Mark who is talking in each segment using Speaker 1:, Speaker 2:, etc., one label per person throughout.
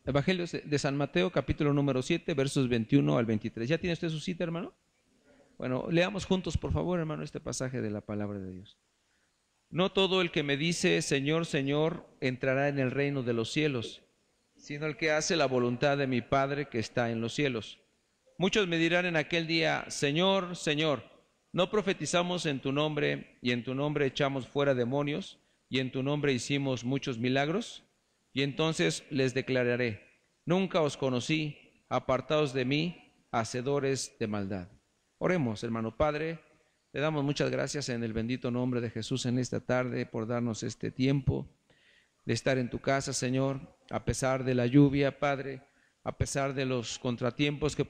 Speaker 1: Evangelio de San Mateo, capítulo número 7, versos 21 al 23. ¿Ya tiene usted su cita, hermano? Bueno, leamos juntos, por favor, hermano, este pasaje de la palabra de Dios. No todo el que me dice, Señor, Señor, entrará en el reino de los cielos, sino el que hace la voluntad de mi Padre que está en los cielos. Muchos me dirán en aquel día, Señor, Señor, ¿no profetizamos en tu nombre, y en tu nombre echamos fuera demonios, y en tu nombre hicimos muchos milagros? Y entonces les declararé, nunca os conocí, apartaos de mí, hacedores de maldad. Oremos, hermano Padre, le damos muchas gracias en el bendito nombre de Jesús en esta tarde por darnos este tiempo de estar en tu casa, Señor, a pesar de la lluvia, Padre, a pesar de los contratiempos que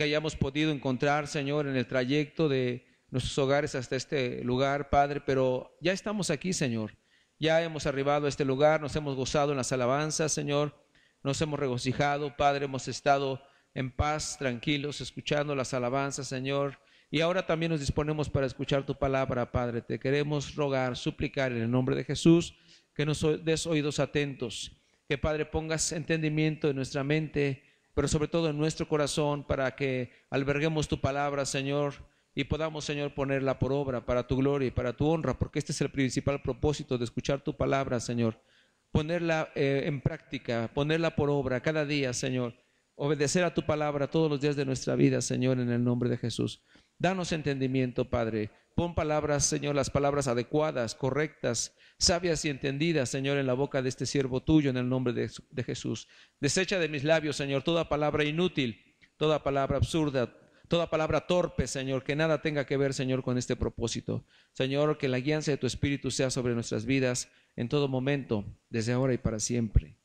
Speaker 1: hayamos podido encontrar, Señor, en el trayecto de nuestros hogares hasta este lugar, Padre, pero ya estamos aquí, Señor. Ya hemos arribado a este lugar, nos hemos gozado en las alabanzas, Señor, nos hemos regocijado, Padre, hemos estado en paz, tranquilos, escuchando las alabanzas, Señor, y ahora también nos disponemos para escuchar tu palabra, Padre. Te queremos rogar, suplicar en el nombre de Jesús, que nos des oídos atentos, que, Padre, pongas entendimiento en nuestra mente, pero sobre todo en nuestro corazón, para que alberguemos tu palabra, Señor, y podamos, Señor, ponerla por obra para tu gloria y para tu honra, porque este es el principal propósito de escuchar tu palabra, Señor. Ponerla en práctica, ponerla por obra cada día, Señor. Obedecer a tu palabra todos los días de nuestra vida, Señor, en el nombre de Jesús. Danos entendimiento, Padre. Pon palabras, Señor, las palabras adecuadas, correctas, sabias y entendidas, Señor, en la boca de este siervo tuyo, en el nombre de Jesús. Desecha de mis labios, Señor, toda palabra inútil, toda palabra absurda, toda palabra torpe, Señor, que nada tenga que ver, Señor, con este propósito. Señor, que la guianza de tu Espíritu sea sobre nuestras vidas en todo momento, desde ahora y para siempre.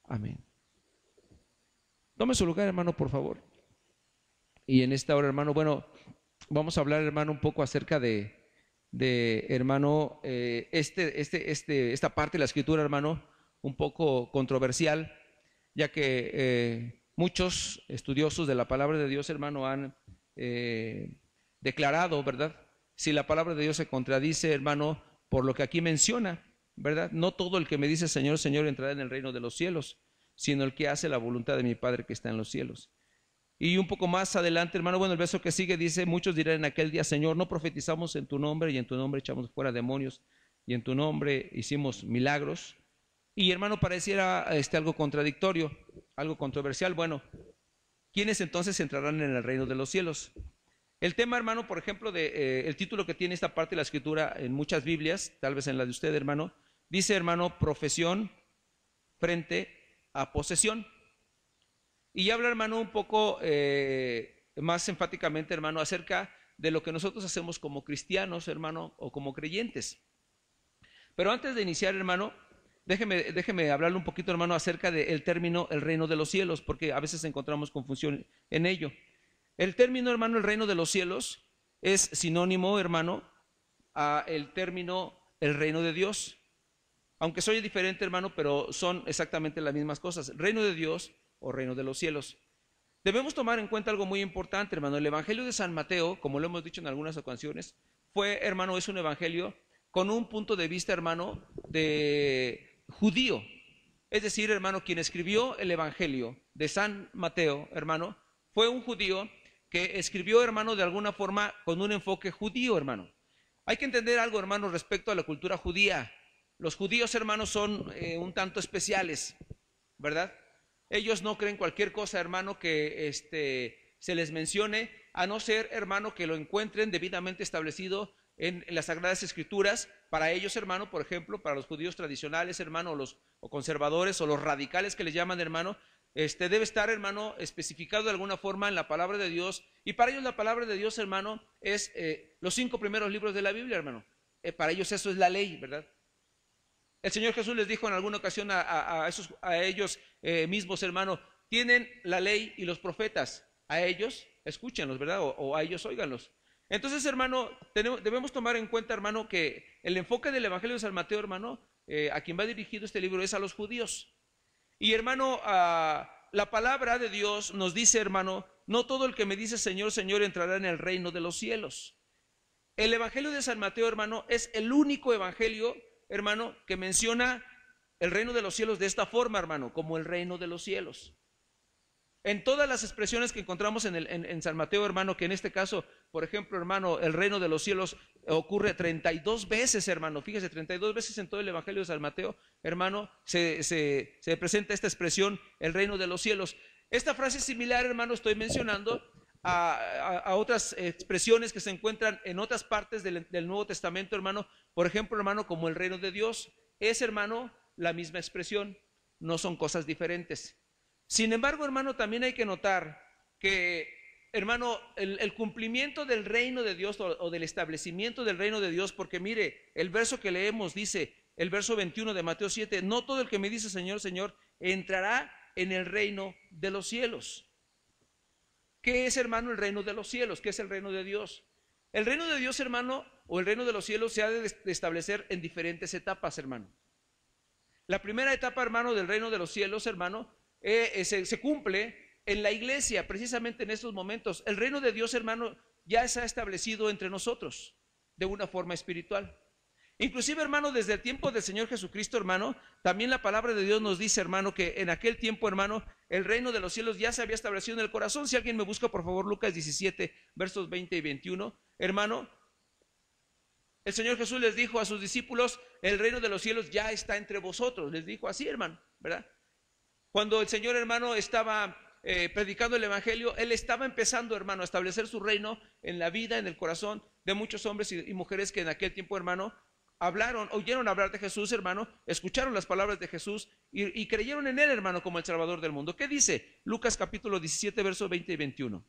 Speaker 1: Amén. Tome su lugar, hermano, por favor. Y en esta hora, hermano, bueno, vamos a hablar, hermano, un poco acerca de hermano, esta parte de la Escritura, hermano, un poco controversial, ya que muchos estudiosos de la palabra de Dios, hermano, han declarado, ¿verdad? Si la palabra de Dios se contradice, hermano, por lo que aquí menciona, ¿verdad? No todo el que me dice Señor, Señor entrará en el reino de los cielos, sino el que hace la voluntad de mi Padre que está en los cielos. Y un poco más adelante, hermano, bueno, el verso que sigue dice, muchos dirán en aquel día, Señor, no profetizamos en tu nombre, y en tu nombre echamos fuera demonios, y en tu nombre hicimos milagros. Y, hermano, pareciera algo contradictorio, algo controversial. Bueno, ¿quiénes entonces entrarán en el reino de los cielos? El tema, hermano, por ejemplo, el título que tiene esta parte de la Escritura en muchas Biblias, tal vez en la de usted, hermano, dice, hermano, profesión frente a posesión. Y habla, hermano, un poco más enfáticamente, hermano, acerca de lo que nosotros hacemos como cristianos, hermano, o como creyentes. Pero antes de iniciar, hermano, déjeme hablarle un poquito, hermano, acerca del término el reino de los cielos, porque a veces encontramos confusión en ello. El término, hermano, el reino de los cielos es sinónimo, hermano, a el término el reino de Dios. Aunque soy diferente, hermano, pero son exactamente las mismas cosas. Reino de Dios o reino de los cielos. Debemos tomar en cuenta algo muy importante, hermano. El Evangelio de San Mateo, como lo hemos dicho en algunas ocasiones, es un evangelio con un punto de vista, hermano, de judío. Es decir, hermano, quien escribió el Evangelio de San Mateo, hermano, fue un judío que escribió, hermano, de alguna forma con un enfoque judío, hermano. Hay que entender algo, hermano, respecto a la cultura judía. Los judíos, hermanos, son un tanto especiales, ¿verdad? Ellos no creen cualquier cosa, hermano, que se les mencione, a no ser, hermano, que lo encuentren debidamente establecido en las Sagradas Escrituras. Para ellos, hermano, por ejemplo, para los judíos tradicionales, hermano, o conservadores, o los radicales que les llaman, hermano, debe estar, hermano, especificado de alguna forma en la palabra de Dios. Y para ellos la palabra de Dios, hermano, es los 5 primeros libros de la Biblia, hermano. Para ellos eso es la ley, ¿verdad? El Señor Jesús les dijo en alguna ocasión a ellos mismos, hermano, tienen la ley y los profetas, a ellos escúchenlos, ¿verdad? O a ellos óiganlos. Entonces, hermano, debemos tomar en cuenta, hermano, que el enfoque del Evangelio de San Mateo, hermano, a quien va dirigido este libro es a los judíos. Y, hermano, la palabra de Dios nos dice, hermano, no todo el que me dice Señor, Señor entrará en el reino de los cielos. El Evangelio de San Mateo, hermano, es el único evangelio, hermano, que menciona el reino de los cielos de esta forma, hermano, como el reino de los cielos. En todas las expresiones que encontramos en San Mateo, hermano, que en este caso, por ejemplo, hermano, el reino de los cielos ocurre 32 veces, hermano. Fíjese, 32 veces en todo el Evangelio de San Mateo, hermano, se presenta esta expresión, el reino de los cielos. Esta frase es similar, hermano, estoy mencionando a otras expresiones que se encuentran en otras partes del Nuevo Testamento, hermano. Por ejemplo, hermano, como el reino de Dios. Es, hermano, la misma expresión, no son cosas diferentes. Sin embargo, hermano, también hay que notar que, hermano, el cumplimiento del reino de Dios o del establecimiento del reino de Dios, porque mire, el verso que leemos dice, el verso 21 de Mateo 7, no todo el que me dice Señor, Señor, entrará en el reino de los cielos. ¿Qué es, hermano, el reino de los cielos? ¿Qué es el reino de Dios? El reino de Dios, hermano, o el reino de los cielos se ha de establecer en diferentes etapas, hermano. La primera etapa, hermano, del reino de los cielos, hermano, se cumple en la iglesia, precisamente en estos momentos. El reino de Dios, hermano, ya se ha establecido entre nosotros de una forma espiritual. Inclusive, hermano, desde el tiempo del Señor Jesucristo, hermano, también la palabra de Dios nos dice, hermano, que en aquel tiempo, hermano, el reino de los cielos ya se había establecido en el corazón. Si alguien me busca, por favor, Lucas 17, versos 20 y 21, hermano, el Señor Jesús les dijo a sus discípulos, el reino de los cielos ya está entre vosotros. Les dijo así, hermano, ¿verdad? Cuando el Señor, hermano, estaba predicando el Evangelio, Él estaba empezando, hermano, a establecer su reino en la vida, en el corazón de muchos hombres y mujeres que en aquel tiempo, hermano, oyeron hablar de Jesús, hermano, escucharon las palabras de Jesús y creyeron en Él, hermano, como el Salvador del mundo. ¿Qué dice? Lucas capítulo 17, versos 20 y 21.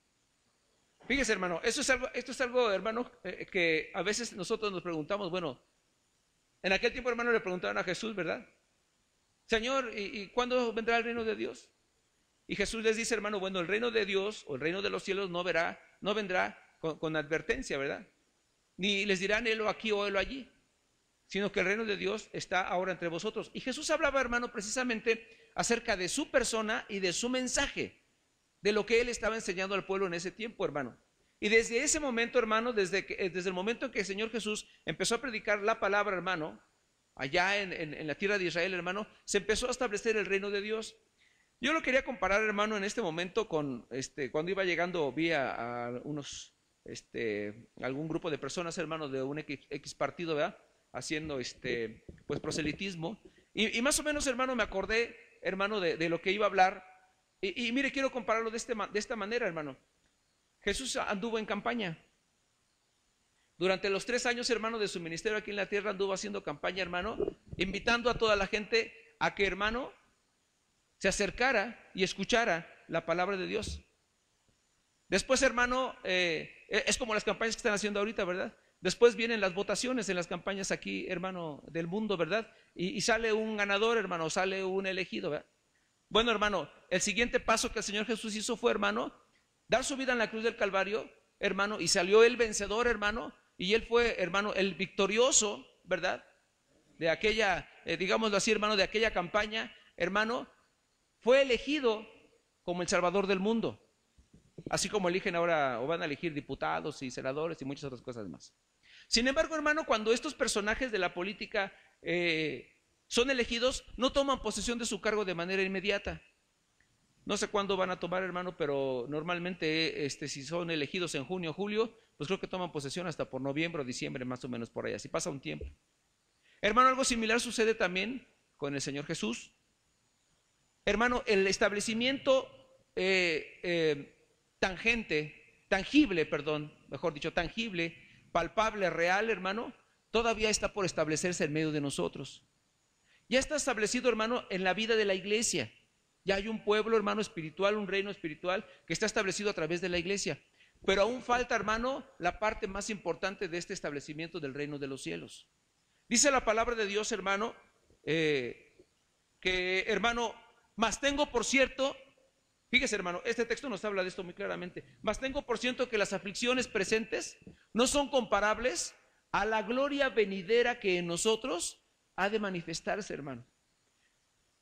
Speaker 1: Fíjese, hermano, esto es algo, hermano, que a veces nosotros nos preguntamos, bueno, en aquel tiempo, hermano, le preguntaban a Jesús, ¿verdad? Señor, ¿y cuándo vendrá el reino de Dios? Y Jesús les dice, hermano, bueno, el reino de Dios o el reino de los cielos no vendrá con advertencia, ¿verdad? Ni les dirán helo aquí o helo allí, sino que el reino de Dios está ahora entre vosotros. Y Jesús hablaba, hermano, precisamente acerca de su persona y de su mensaje, de lo que Él estaba enseñando al pueblo en ese tiempo, hermano. Y desde ese momento, hermano, desde el momento en que el Señor Jesús empezó a predicar la palabra, hermano, allá en la tierra de Israel, hermano, se empezó a establecer el reino de Dios. Yo lo quería comparar, hermano, en este momento con, cuando iba llegando, vi a unos, algún grupo de personas, hermano, de un X partido, ¿verdad? Haciendo, pues, proselitismo. Y más o menos, hermano, me acordé, hermano, de lo que iba a hablar. Y mire, quiero compararlo de esta manera, hermano. Jesús anduvo en campaña. Durante los 3 años, hermano, de su ministerio aquí en la tierra, anduvo haciendo campaña, hermano, invitando a toda la gente a que, hermano, se acercara y escuchara la palabra de Dios. Después, hermano, es como las campañas que están haciendo ahorita, ¿verdad? Después vienen las votaciones en las campañas aquí, hermano, del mundo, ¿verdad? Y sale un ganador, hermano, sale un elegido, ¿verdad? Bueno, hermano, el siguiente paso que el Señor Jesús hizo fue, hermano, dar su vida en la cruz del Calvario, hermano, y salió el vencedor, hermano, y él fue, hermano, el victorioso, ¿verdad? De aquella, digámoslo así, hermano, de aquella campaña, hermano, fue elegido como el Salvador del mundo, así como eligen ahora, o van a elegir diputados y senadores y muchas otras cosas más. Sin embargo, hermano, cuando estos personajes de la política son elegidos, no toman posesión de su cargo de manera inmediata. No sé cuándo van a tomar, hermano, pero normalmente si son elegidos en junio o julio, pues creo que toman posesión hasta por noviembre o diciembre, más o menos por ahí, así pasa un tiempo. Hermano, algo similar sucede también con el Señor Jesús. Hermano, el establecimiento tangible, palpable, real, hermano, todavía está por establecerse en medio de nosotros. Ya está establecido, hermano, en la vida de la iglesia. Ya hay un pueblo, hermano, espiritual, un reino espiritual que está establecido a través de la iglesia. Pero aún falta, hermano, la parte más importante de este establecimiento del reino de los cielos. Dice la palabra de Dios, hermano, que, hermano, mas tengo por cierto, fíjese, hermano, este texto nos habla de esto muy claramente, mas tengo por cierto que las aflicciones presentes no son comparables a la gloria venidera que en nosotros ha de manifestarse, hermano.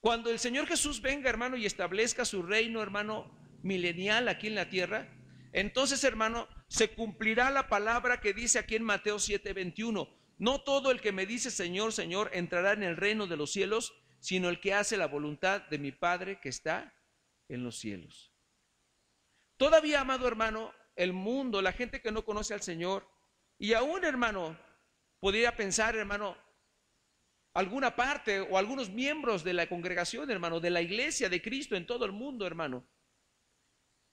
Speaker 1: Cuando el Señor Jesús venga, hermano, y establezca su reino, hermano, milenial aquí en la tierra, entonces, hermano, se cumplirá la palabra que dice aquí en Mateo 7:21. No todo el que me dice Señor, Señor entrará en el reino de los cielos, sino el que hace la voluntad de mi Padre que está en los cielos. Todavía, amado hermano, el mundo, la gente que no conoce al Señor, y aún, hermano, podría pensar, hermano, alguna parte o algunos miembros de la congregación, hermano, de la iglesia de Cristo en todo el mundo, hermano,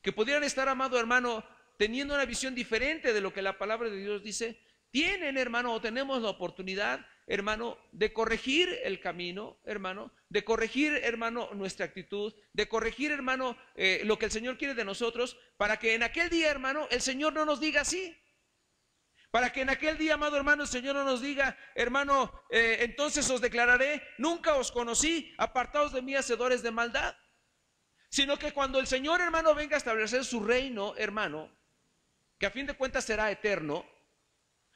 Speaker 1: que pudieran estar, amado hermano, teniendo una visión diferente de lo que la palabra de Dios dice. Tienen, hermano, o tenemos la oportunidad, hermano, de corregir el camino, hermano, de corregir, hermano, nuestra actitud, de corregir, hermano, lo que el Señor quiere de nosotros, para que en aquel día, hermano, el Señor no nos diga así. Para que en aquel día, amado hermano, el Señor no nos diga, hermano, entonces os declararé, nunca os conocí, apartados de mí, hacedores de maldad. Sino que cuando el Señor, hermano, venga a establecer su reino, hermano, que a fin de cuentas será eterno,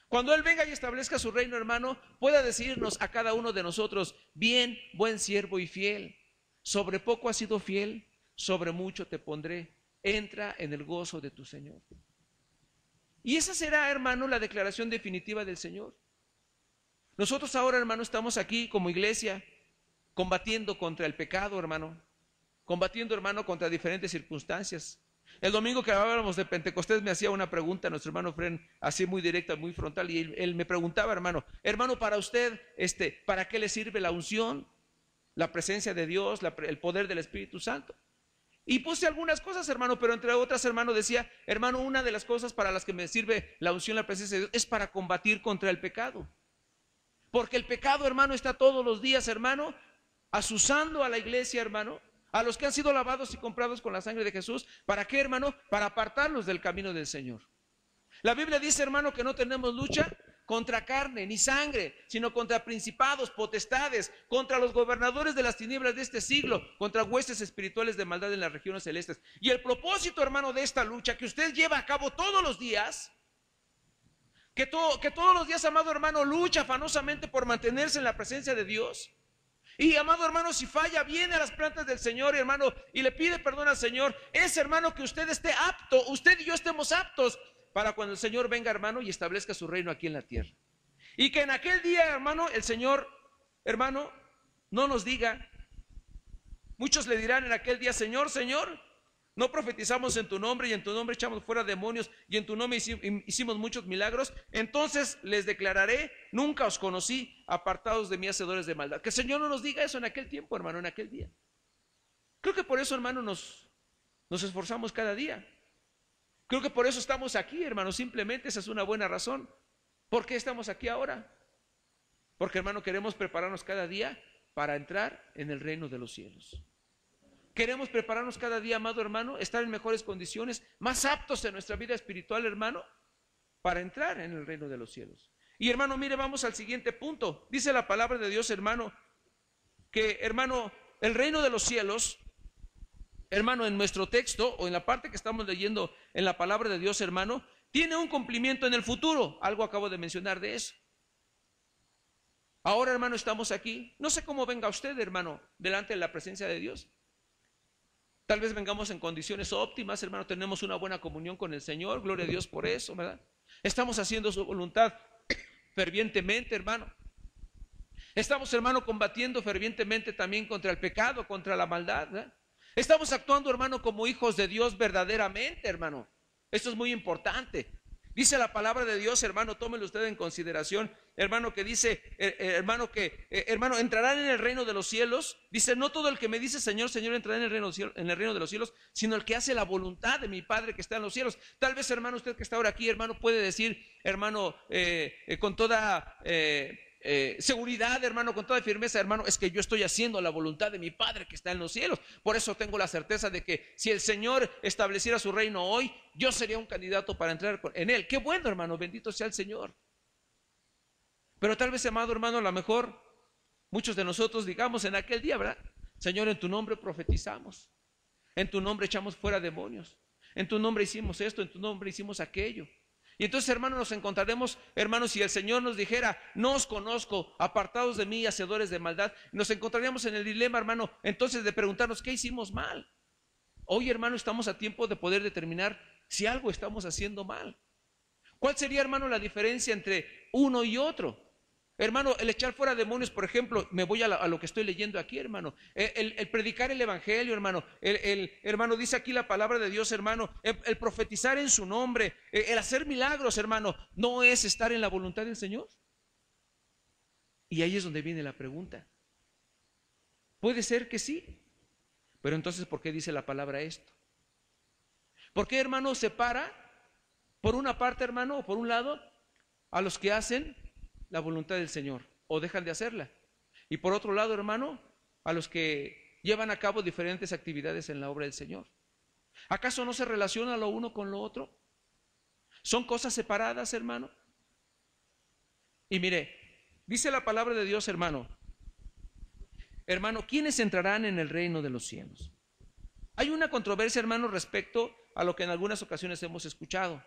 Speaker 1: cuando Él venga y establezca su reino, hermano, pueda decirnos a cada uno de nosotros: bien, buen siervo y fiel, sobre poco has sido fiel, sobre mucho te pondré, entra en el gozo de tu Señor. Y esa será, hermano, la declaración definitiva del Señor. Nosotros ahora, hermano, estamos aquí como iglesia, combatiendo contra el pecado, hermano, combatiendo, hermano, contra diferentes circunstancias. El domingo que hablábamos de Pentecostés me hacía una pregunta nuestro hermano Fren, así muy directa, muy frontal, y él me preguntaba, hermano, para usted, ¿para qué le sirve la unción, la presencia de Dios, el poder del Espíritu Santo? Y puse algunas cosas, hermano, pero entre otras, hermano, decía, hermano, una de las cosas para las que me sirve la unción, la presencia de Dios, es para combatir contra el pecado. Porque el pecado, hermano, está todos los días, hermano, azuzando a la iglesia, hermano, a los que han sido lavados y comprados con la sangre de Jesús. ¿Para qué, hermano? Para apartarnos del camino del Señor. La Biblia dice, hermano, que no tenemos lucha contra carne ni sangre, sino contra principados, potestades, contra los gobernadores de las tinieblas de este siglo, contra huestes espirituales de maldad en las regiones celestes. Y el propósito, hermano, de esta lucha que usted lleva a cabo todos los días, que todos los días, amado hermano, lucha afanosamente por mantenerse en la presencia de Dios. Y, amado hermano, si falla, viene a las plantas del Señor, hermano, y le pide perdón al Señor. Es, hermano, que usted esté apto, usted y yo estemos aptos para cuando el Señor venga, hermano, y establezca su reino aquí en la tierra. Y que en aquel día, hermano, el Señor, hermano, no nos diga, muchos le dirán en aquel día: Señor, Señor, no profetizamos en tu nombre, y en tu nombre echamos fuera demonios, y en tu nombre hicimos muchos milagros. Entonces les declararé: nunca os conocí, apartados de mí, hacedores de maldad. Que el Señor no nos diga eso en aquel tiempo, hermano, en aquel día. Creo que por eso, hermano, nos esforzamos cada día. Creo que por eso estamos aquí, hermano. Simplemente esa es una buena razón. ¿Por qué estamos aquí ahora? Porque, hermano, queremos prepararnos cada día para entrar en el reino de los cielos. Queremos prepararnos cada día, amado hermano, estar en mejores condiciones, más aptos en nuestra vida espiritual, hermano, para entrar en el reino de los cielos. Y, hermano, mire, vamos al siguiente punto. Dice la palabra de Dios, hermano, que, hermano, el reino de los cielos, hermano, en nuestro texto o en la parte que estamos leyendo en la palabra de Dios, hermano, tiene un cumplimiento en el futuro. Algo acabo de mencionar de eso. Ahora, hermano, estamos aquí. No sé cómo venga usted, hermano, delante de la presencia de Dios. Tal vez vengamos en condiciones óptimas, hermano, tenemos una buena comunión con el Señor, gloria a Dios por eso, ¿verdad? Estamos haciendo su voluntad fervientemente, hermano. Estamos, hermano, combatiendo fervientemente también contra el pecado, contra la maldad, ¿verdad? Estamos actuando, hermano, como hijos de Dios verdaderamente, hermano. Esto es muy importante. Dice la palabra de Dios, hermano, tómelo usted en consideración, hermano, que dice, hermano, entrarán en el reino de los cielos. Dice, no todo el que me dice Señor, Señor, entrará en el reino de los cielos, sino el que hace la voluntad de mi Padre que está en los cielos. Tal vez, hermano, usted que está ahora aquí, hermano, puede decir, hermano, con toda seguridad, hermano, con toda firmeza, hermano, es que yo estoy haciendo la voluntad de mi Padre que está en los cielos. Por eso tengo la certeza de que si el Señor estableciera su reino hoy, yo sería un candidato para entrar en él. Qué bueno, hermano, bendito sea el Señor. Pero tal vez, amado hermano, a lo mejor muchos de nosotros digamos en aquel día, ¿verdad? Señor, en tu nombre profetizamos, en tu nombre echamos fuera demonios, en tu nombre hicimos esto, en tu nombre hicimos aquello. Y entonces, hermano, nos encontraremos, hermanos, si el Señor nos dijera, no os conozco, apartados de mí, hacedores de maldad, nos encontraríamos en el dilema, hermano, entonces de preguntarnos, ¿qué hicimos mal? Hoy, hermano, estamos a tiempo de poder determinar si algo estamos haciendo mal. ¿Cuál sería, hermano, la diferencia entre uno y otro? Hermano, el echar fuera demonios, por ejemplo, me voy a lo que estoy leyendo aquí, hermano. El predicar el evangelio, hermano. Hermano, dice aquí la palabra de Dios, hermano. El profetizar en su nombre, el hacer milagros, hermano, ¿no es estar en la voluntad del Señor? Y ahí es donde viene la pregunta. Puede ser que sí, pero entonces, ¿por qué dice la palabra esto? ¿Por qué, hermano, separa, por una parte, hermano, o por un lado, a los que hacen la voluntad del Señor o dejan de hacerla? Y por otro lado, hermano, a los que llevan a cabo diferentes actividades en la obra del Señor. ¿Acaso no se relaciona lo uno con lo otro? ¿Son cosas separadas, hermano? Y mire, dice la palabra de Dios, hermano, ¿quiénes entrarán en el reino de los cielos? Hay una controversia, hermano, respecto a lo que en algunas ocasiones hemos escuchado.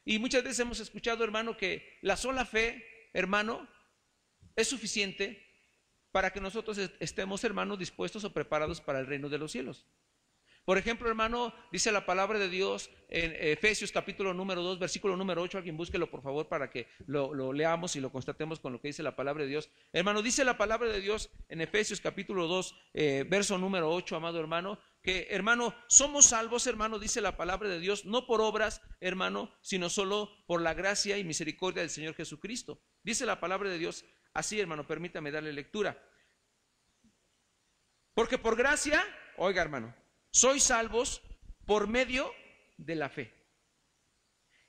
Speaker 1: Y muchas veces hemos escuchado, hermano, que la sola fe, hermano, es suficiente para que nosotros estemos, hermanos, dispuestos o preparados para el reino de los cielos. Por ejemplo, hermano, dice la palabra de Dios en Efesios capítulo número 2, versículo número 8, alguien búsquelo por favor para que lo leamos y lo constatemos con lo que dice la palabra de Dios. Hermano, dice la palabra de Dios en Efesios capítulo 2, verso número 8, amado hermano, que, hermano, somos salvos, hermano, dice la palabra de Dios, no por obras, hermano, sino solo por la gracia y misericordia del Señor Jesucristo. Dice la palabra de Dios así, hermano, permítame darle lectura. Porque por gracia, oiga, hermano, sois salvos por medio de la fe.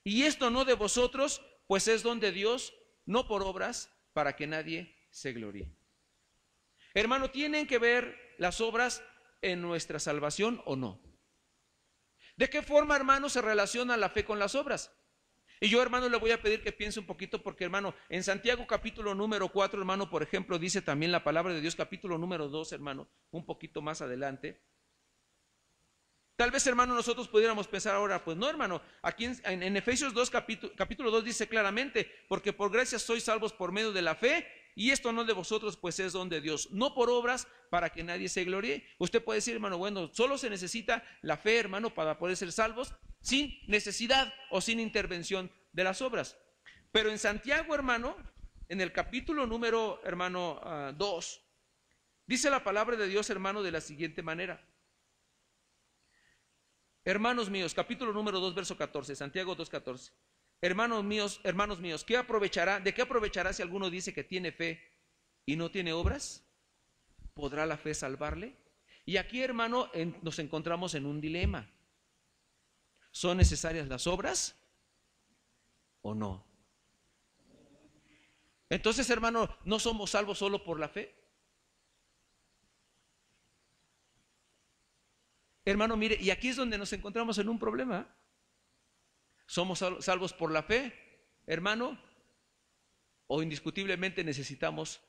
Speaker 1: Y esto no de vosotros, pues es don de Dios, no por obras, para que nadie se gloríe. Hermano, ¿tienen que ver las obras en nuestra salvación o no? ¿De qué forma, hermano, se relaciona la fe con las obras? Y yo, hermano, le voy a pedir que piense un poquito porque, hermano, en Santiago capítulo número 4, hermano, por ejemplo, dice también la palabra de Dios, capítulo número 2, hermano, un poquito más adelante. Tal vez, hermano, nosotros pudiéramos pensar ahora, pues no, hermano, aquí en Efesios 2, capítulo 2 dice claramente, porque por gracia sois salvos por medio de la fe, y esto no de vosotros, pues es don de Dios, no por obras, para que nadie se gloríe. Usted puede decir, hermano, bueno, solo se necesita la fe, hermano, para poder ser salvos, sin necesidad o sin intervención de las obras. Pero en Santiago, hermano, en el capítulo número, hermano, 2, dice la palabra de Dios, hermano, de la siguiente manera. Hermanos míos, capítulo número 2, verso 14, Santiago 2:14. Hermanos míos, ¿qué aprovechará? ¿De qué aprovechará si alguno dice que tiene fe y no tiene obras? ¿Podrá la fe salvarle? Y aquí, hermano, nos encontramos en un dilema. ¿Son necesarias las obras o no? Entonces, hermano, ¿no somos salvos solo por la fe? Hermano, mire, y aquí es donde nos encontramos en un problema. ¿Somos salvos por la fe, hermano? ¿O indiscutiblemente necesitamos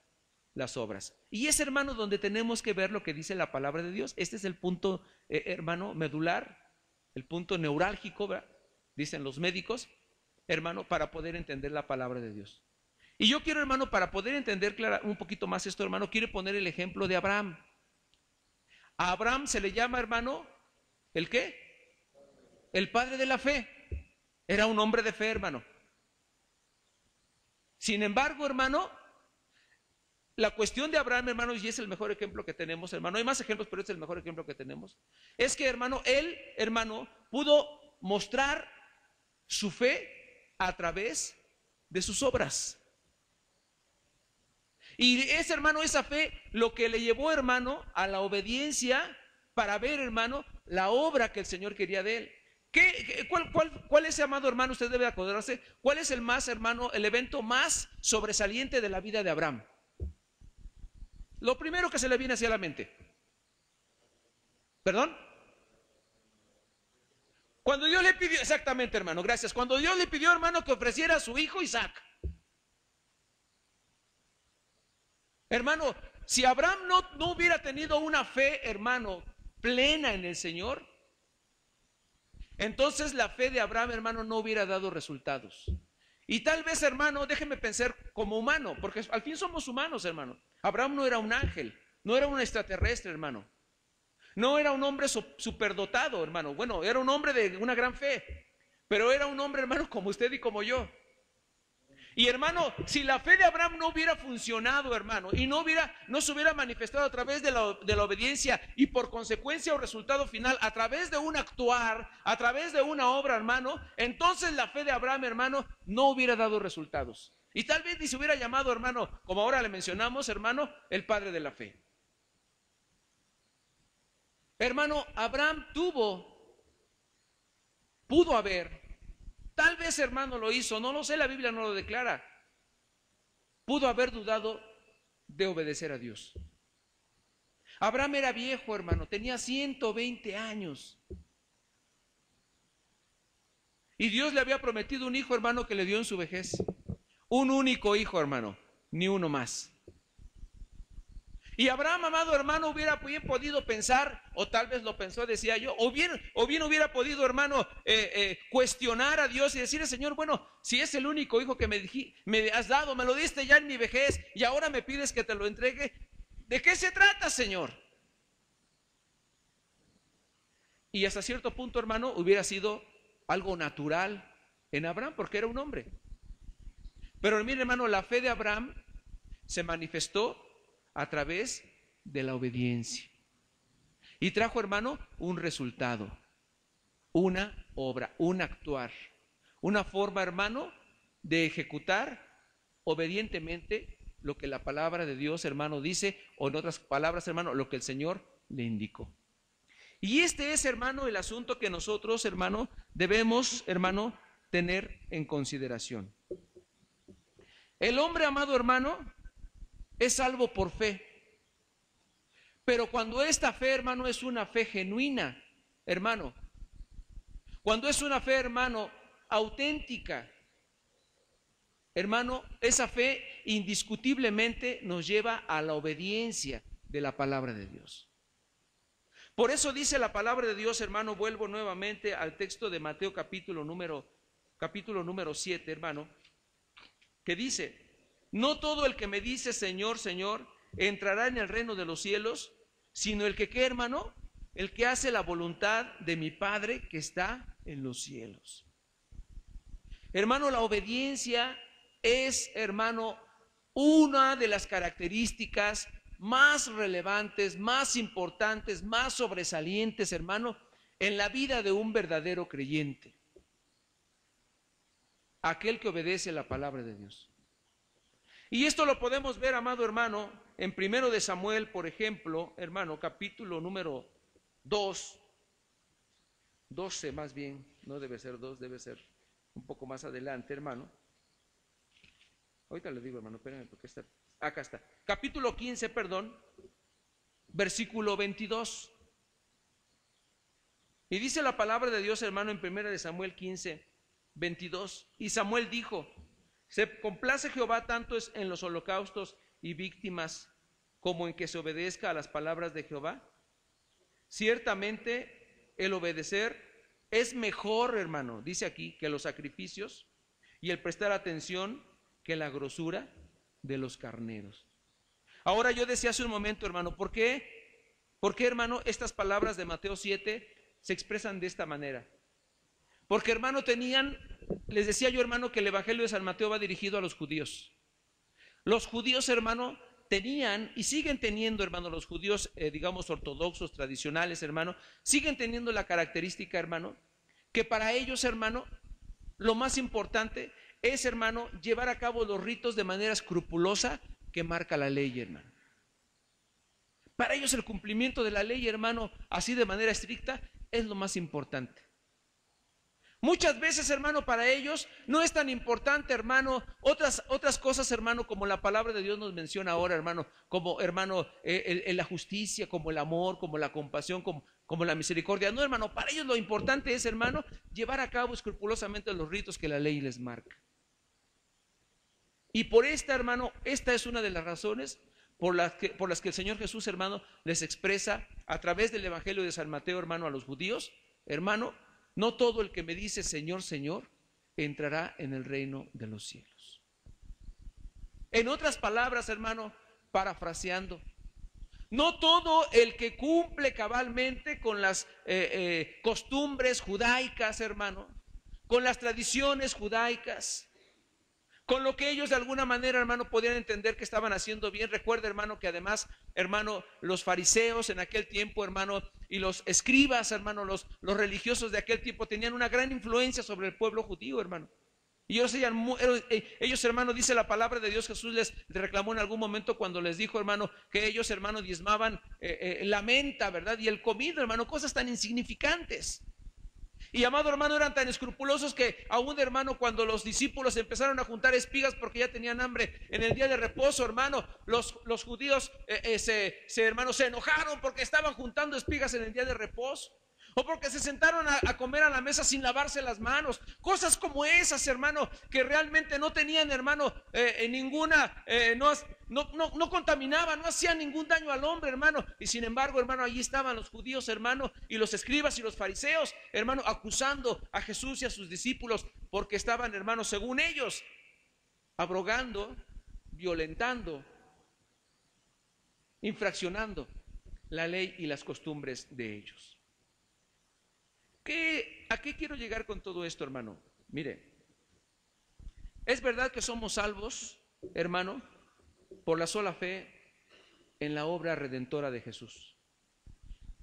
Speaker 1: las obras? Y es, hermano, donde tenemos que ver lo que dice la palabra de Dios. Este es el punto, hermano, medular, el punto neurálgico, ¿verdad? Dicen los médicos, hermano, para poder entender la palabra de Dios. Y yo quiero, hermano, para poder entender un poquito más esto, hermano, quiero poner el ejemplo de Abraham. A Abraham se le llama, hermano, ¿el qué? El padre de la fe. Era un hombre de fe, hermano. Sin embargo, hermano, la cuestión de Abraham, hermano, y es el mejor ejemplo que tenemos, hermano. Hay más ejemplos, pero este es el mejor ejemplo que tenemos. Es que, hermano, él, hermano, pudo mostrar su fe a través de sus obras. Y es, hermano, esa fe lo que le llevó, hermano, a la obediencia para ver, hermano, la obra que el Señor quería de él. ¿Cuál es, amado hermano? Usted debe acordarse. ¿Cuál es el más, hermano, el evento más sobresaliente de la vida de Abraham? Lo primero que se le viene hacia la mente. ¿Perdón? Cuando Dios le pidió, exactamente, hermano, gracias. Cuando Dios le pidió, hermano, que ofreciera a su hijo Isaac. Hermano, si Abraham no hubiera tenido una fe, hermano, plena en el Señor, entonces la fe de Abraham, hermano, no hubiera dado resultados. Y tal vez, hermano, déjeme pensar como humano, porque al fin somos humanos, hermano. Abraham no era un ángel, no era un extraterrestre, hermano. No era un hombre superdotado, hermano. Bueno, era un hombre de una gran fe, pero era un hombre, hermano, como usted y como yo. Y hermano, si la fe de Abraham no hubiera funcionado, hermano, y no se hubiera manifestado a través de la obediencia y por consecuencia o resultado final, a través de un actuar, a través de una obra, hermano, entonces la fe de Abraham, hermano, no hubiera dado resultados. Y tal vez ni se hubiera llamado, hermano, como ahora le mencionamos, hermano, el padre de la fe. Hermano, Abraham pudo haber, tal vez, hermano, lo hizo, no lo sé, la Biblia no lo declara, pudo haber dudado de obedecer a Dios. Abraham era viejo, hermano, tenía 120 años. Y Dios le había prometido un hijo, hermano, que le dio en su vejez. Un único hijo, hermano, ni uno más. Y Abraham, amado hermano, hubiera bien podido pensar, o tal vez lo pensó, decía yo, o bien hubiera podido, hermano, cuestionar a Dios y decirle, Señor, bueno, si es el único hijo que me has dado, me lo diste ya en mi vejez y ahora me pides que te lo entregue, ¿de qué se trata, Señor? Y hasta cierto punto, hermano, hubiera sido algo natural en Abraham, porque era un hombre. Pero mire, hermano, la fe de Abraham se manifestó a través de la obediencia. Y trajo, hermano, un resultado, una obra, un actuar, una forma, hermano, de ejecutar obedientemente lo que la palabra de Dios, hermano, dice, o en otras palabras, hermano, lo que el Señor le indicó. Y este es, hermano, el asunto que nosotros, hermano, debemos, hermano, tener en consideración. El hombre, amado hermano, es salvo por fe. Pero cuando esta fe, hermano, es una fe genuina, hermano, cuando es una fe, hermano, auténtica, hermano, esa fe indiscutiblemente nos lleva a la obediencia de la palabra de Dios. Por eso dice la palabra de Dios, hermano, vuelvo nuevamente al texto de Mateo capítulo número 7, hermano, que dice: no todo el que me dice Señor, Señor, entrará en el reino de los cielos, sino el que, ¿qué, hermano? El que hace la voluntad de mi Padre que está en los cielos. Hermano, la obediencia es, hermano, una de las características más relevantes, más importantes, más sobresalientes, hermano, en la vida de un verdadero creyente. Aquel que obedece la palabra de Dios. Y esto lo podemos ver, amado hermano, en 1 de Samuel, por ejemplo, hermano, capítulo número 12 más bien, no debe ser 2, debe ser un poco más adelante, hermano. Ahorita le digo, hermano, espérenme porque acá está. Capítulo 15, perdón, versículo 22. Y dice la palabra de Dios, hermano, en 1 de Samuel 15, 22. Y Samuel dijo: ¿se complace Jehová tanto en los holocaustos y víctimas como en que se obedezca a las palabras de Jehová? Ciertamente el obedecer es mejor, hermano, dice aquí, que los sacrificios, y el prestar atención que la grosura de los carneros. Ahora yo decía hace un momento, hermano, ¿por qué, hermano, estas palabras de Mateo 7 se expresan de esta manera? Porque, hermano, les decía yo, hermano, que el Evangelio de San Mateo va dirigido a los judíos. Los judíos, hermano, tenían y siguen teniendo, hermano, los judíos, digamos, ortodoxos, tradicionales, hermano, siguen teniendo la característica, hermano, que para ellos, hermano, lo más importante es, hermano, llevar a cabo los ritos de manera escrupulosa que marca la ley, hermano. Para ellos el cumplimiento de la ley, hermano, así de manera estricta, es lo más importante. Muchas veces, hermano, para ellos no es tan importante, hermano, otras cosas, hermano, como la palabra de Dios nos menciona ahora, hermano, como, hermano, la justicia, como el amor, como la compasión, como la misericordia. No, hermano, para ellos lo importante es, hermano, llevar a cabo escrupulosamente los ritos que la ley les marca. Y por esta, hermano, esta es una de las razones por las que el Señor Jesús, hermano, les expresa a través del Evangelio de San Mateo, hermano, a los judíos: hermano, no todo el que me dice Señor, Señor, entrará en el reino de los cielos. En otras palabras, hermano, parafraseando, no todo el que cumple cabalmente con las costumbres judaicas, hermano, con las tradiciones judaicas, con lo que ellos de alguna manera, hermano, podían entender que estaban haciendo bien. Recuerda, hermano, que además, hermano, los fariseos en aquel tiempo, hermano, y los escribas, hermano, los religiosos de aquel tiempo tenían una gran influencia sobre el pueblo judío, hermano. Y ellos, hermano, dice la palabra de Dios, Jesús les reclamó en algún momento cuando les dijo, hermano, que ellos, hermano, diezmaban la menta, ¿verdad? Y el comido, hermano, cosas tan insignificantes. Y, amado hermano, eran tan escrupulosos que aún, hermano, cuando los discípulos empezaron a juntar espigas porque ya tenían hambre en el día de reposo, hermano, los judíos, hermano, se enojaron porque estaban juntando espigas en el día de reposo. O porque se sentaron a comer a la mesa sin lavarse las manos. Cosas como esas, hermano, que realmente no tenían, hermano, ninguna, no contaminaban, no hacían ningún daño al hombre, hermano. Y sin embargo, hermano, allí estaban los judíos, hermano, y los escribas y los fariseos, hermano, acusando a Jesús y a sus discípulos porque estaban, hermano, según ellos, abrogando, violentando, infraccionando la ley y las costumbres de ellos. ¿A qué quiero llegar con todo esto, hermano? Mire, es verdad que somos salvos, hermano, por la sola fe en la obra redentora de Jesús.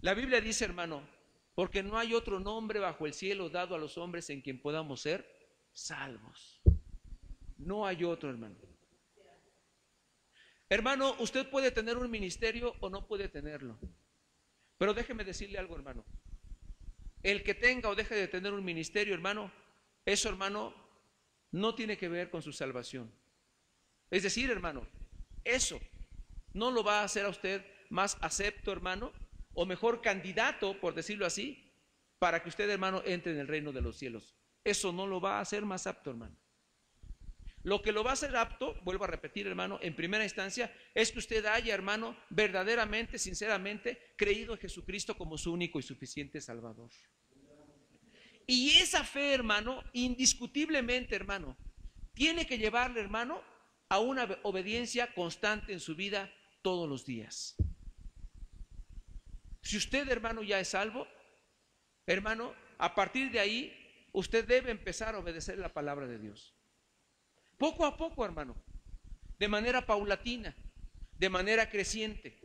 Speaker 1: La Biblia dice, hermano, porque no hay otro nombre bajo el cielo dado a los hombres en quien podamos ser salvos. No hay otro, hermano. Hermano, usted puede tener un ministerio o no puede tenerlo. Pero déjeme decirle algo, hermano. El que tenga o deje de tener un ministerio, hermano, eso, hermano, no tiene que ver con su salvación. Es decir, hermano, eso no lo va a hacer a usted más acepto, hermano, o mejor candidato, por decirlo así, para que usted, hermano, entre en el reino de los cielos. Eso no lo va a hacer más apto, hermano. Lo que lo va a hacer apto, vuelvo a repetir, hermano, en primera instancia, es que usted haya, hermano, verdaderamente, sinceramente, creído en Jesucristo como su único y suficiente Salvador. Y esa fe, hermano, indiscutiblemente, hermano, tiene que llevarle, hermano, a una obediencia constante en su vida todos los días. Si usted, hermano, ya es salvo, hermano, a partir de ahí, usted debe empezar a obedecer la palabra de Dios. Poco a poco, hermano, de manera paulatina, de manera creciente,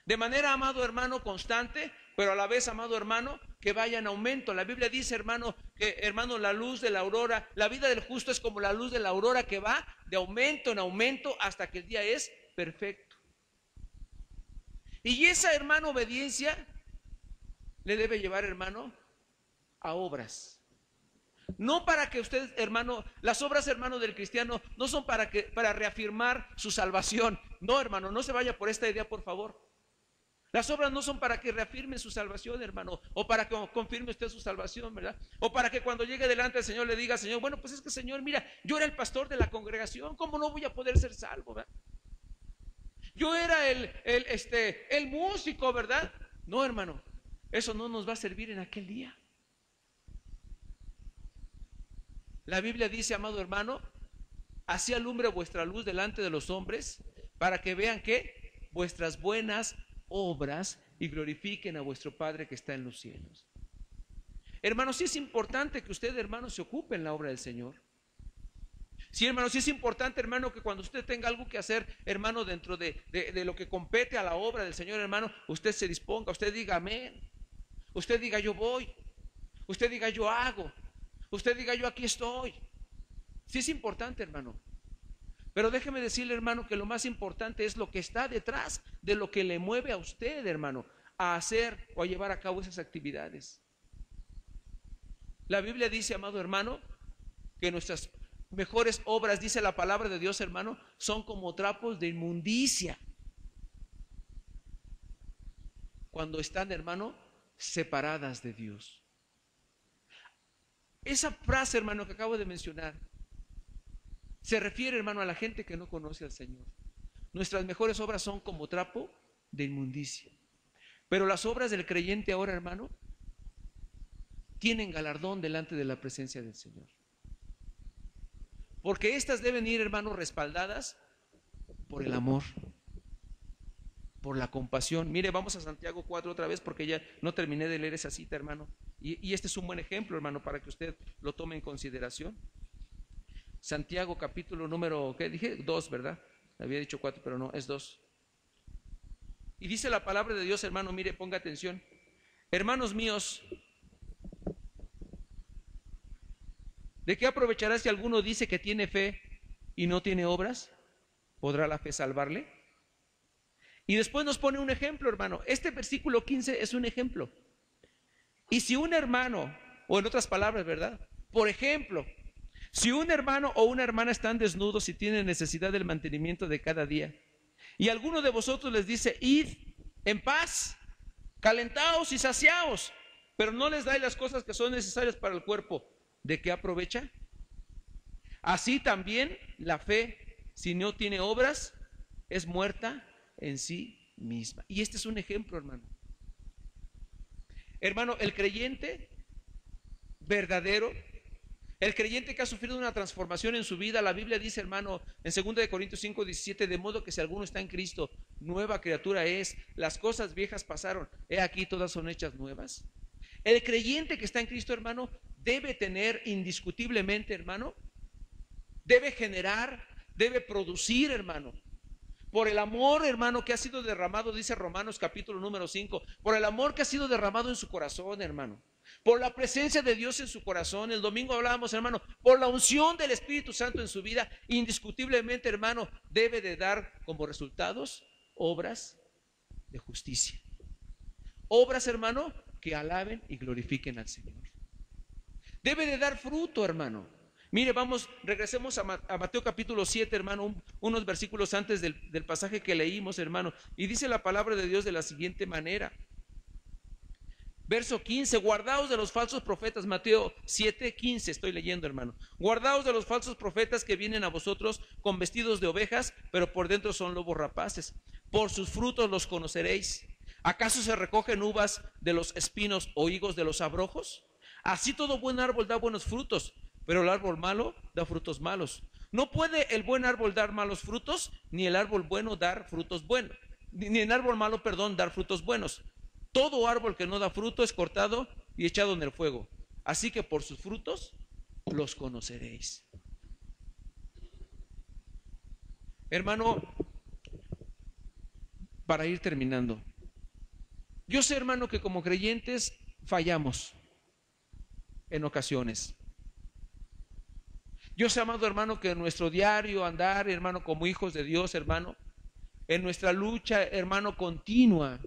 Speaker 1: de manera, amado hermano, constante, pero a la vez, amado hermano, que vaya en aumento. La Biblia dice, hermano, que, hermano, la luz de la aurora, la vida del justo es como la luz de la aurora que va de aumento en aumento hasta que el día es perfecto. Y esa, hermano, obediencia le debe llevar, hermano, a obras. No para que usted, hermano, las obras, hermano, del cristiano no son para reafirmar su salvación. No, hermano, no se vaya por esta idea, por favor. Las obras no son para que reafirme su salvación, hermano, o para que confirme usted su salvación, ¿verdad? O para que cuando llegue delante del Señor le diga, Señor, bueno, pues es que, Señor, mira, yo era el pastor de la congregación, ¿cómo no voy a poder ser salvo, verdad? Yo era el músico, ¿verdad? No, hermano, eso no nos va a servir en aquel día. La Biblia dice, amado hermano, así alumbre vuestra luz delante de los hombres, para que vean que vuestras buenas obras y glorifiquen a vuestro Padre que está en los cielos. Hermano, sí es importante que usted, hermano, se ocupe en la obra del Señor. Sí, hermano, sí es importante, hermano, que cuando usted tenga algo que hacer, hermano, dentro de lo que compete a la obra del Señor, hermano, usted se disponga, usted diga amén, usted diga yo voy, usted diga yo hago, usted diga yo aquí estoy. Sí es importante, hermano. Pero déjeme decirle, hermano, que lo más importante es lo que está detrás de lo que le mueve a usted, hermano, a hacer o a llevar a cabo esas actividades. La Biblia dice, amado hermano, que nuestras mejores obras, dice la palabra de Dios, hermano, son como trapos de inmundicia. Cuando están, hermano, separadas de Dios. Esa frase, hermano, que acabo de mencionar, se refiere, hermano, a la gente que no conoce al Señor. Nuestras mejores obras son como trapo de inmundicia. Pero las obras del creyente ahora, hermano, tienen galardón delante de la presencia del Señor. Porque estas deben ir, hermano, respaldadas por el amor, por la compasión. Mire, vamos a Santiago 4 otra vez porque ya no terminé de leer esa cita, hermano. Y este es un buen ejemplo, hermano, para que usted lo tome en consideración. Santiago capítulo número, ¿qué dije? 2, ¿verdad? Había dicho 4, pero no, es 2. Y dice la palabra de Dios, hermano, mire, ponga atención. Hermanos míos, ¿de qué aprovechará si alguno dice que tiene fe y no tiene obras? ¿Podrá la fe salvarle? Y después nos pone un ejemplo, hermano. Este versículo 15 es un ejemplo. Y si un hermano, o en otras palabras, ¿verdad? Por ejemplo, si un hermano o una hermana están desnudos y tienen necesidad del mantenimiento de cada día, y alguno de vosotros les dice, id en paz, calentaos y saciaos, pero no les dais las cosas que son necesarias para el cuerpo, ¿de qué aprovecha? Así también la fe, si no tiene obras, es muerta en sí misma. Y este es un ejemplo, hermano. Hermano, el creyente verdadero, el creyente que ha sufrido una transformación en su vida, la Biblia dice, hermano, en 2 Corintios 5:17, de modo que si alguno está en Cristo, nueva criatura es, las cosas viejas pasaron, he aquí todas son hechas nuevas. El creyente que está en Cristo, hermano, debe tener indiscutiblemente, hermano, debe generar, debe producir, hermano, por el amor, hermano, que ha sido derramado, dice Romanos capítulo número 5, por el amor que ha sido derramado en su corazón, hermano, por la presencia de Dios en su corazón. El domingo hablábamos, hermano, por la unción del Espíritu Santo en su vida, indiscutiblemente, hermano, debe de dar como resultados obras de justicia. Obras, hermano, que alaben y glorifiquen al Señor. Debe de dar fruto, hermano. Mire, regresemos a Mateo capítulo 7, hermano, unos versículos antes del pasaje que leímos, hermano. Y dice la palabra de Dios de la siguiente manera. Verso 15, guardaos de los falsos profetas. Mateo 7, 15 estoy leyendo, hermano. Guardaos de los falsos profetas que vienen a vosotros con vestidos de ovejas, pero por dentro son lobos rapaces. Por sus frutos los conoceréis. ¿Acaso se recogen uvas de los espinos o higos de los abrojos? Así todo buen árbol da buenos frutos, pero el árbol malo da frutos malos. No puede el buen árbol dar malos frutos, ni el árbol bueno dar frutos buenos, ni el árbol malo, perdón, dar frutos buenos. Todo árbol que no da fruto es cortado y echado en el fuego. Así que por sus frutos los conoceréis. Hermano, para ir terminando, yo sé, hermano, que como creyentes fallamos en ocasiones. Yo sé, amado hermano, que en nuestro diario andar, hermano, como hijos de Dios, hermano, en nuestra lucha, hermano, continua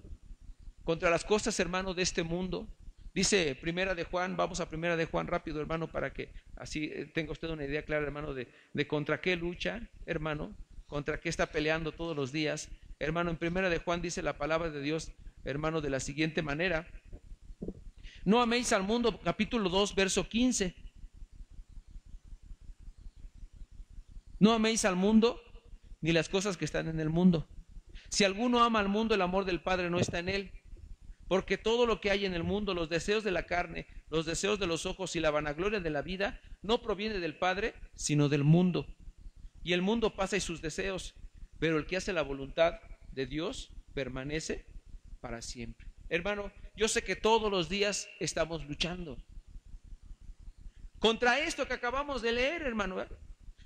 Speaker 1: contra las cosas, hermano, de este mundo. Dice Primera de Juan, vamos a Primera de Juan rápido, hermano, para que así tenga usted una idea clara, hermano, de contra qué lucha, hermano, contra qué está peleando todos los días. Hermano, en Primera de Juan dice la palabra de Dios, hermano, de la siguiente manera. No améis al mundo, capítulo 2, verso 15. No améis al mundo ni las cosas que están en el mundo. Si alguno ama al mundo, el amor del Padre no está en él. Porque todo lo que hay en el mundo, los deseos de la carne, los deseos de los ojos y la vanagloria de la vida, no proviene del Padre, sino del mundo. Y el mundo pasa y sus deseos, pero el que hace la voluntad de Dios permanece para siempre. Hermano, yo sé que todos los días estamos luchando contra esto que acabamos de leer, hermano, ¿eh?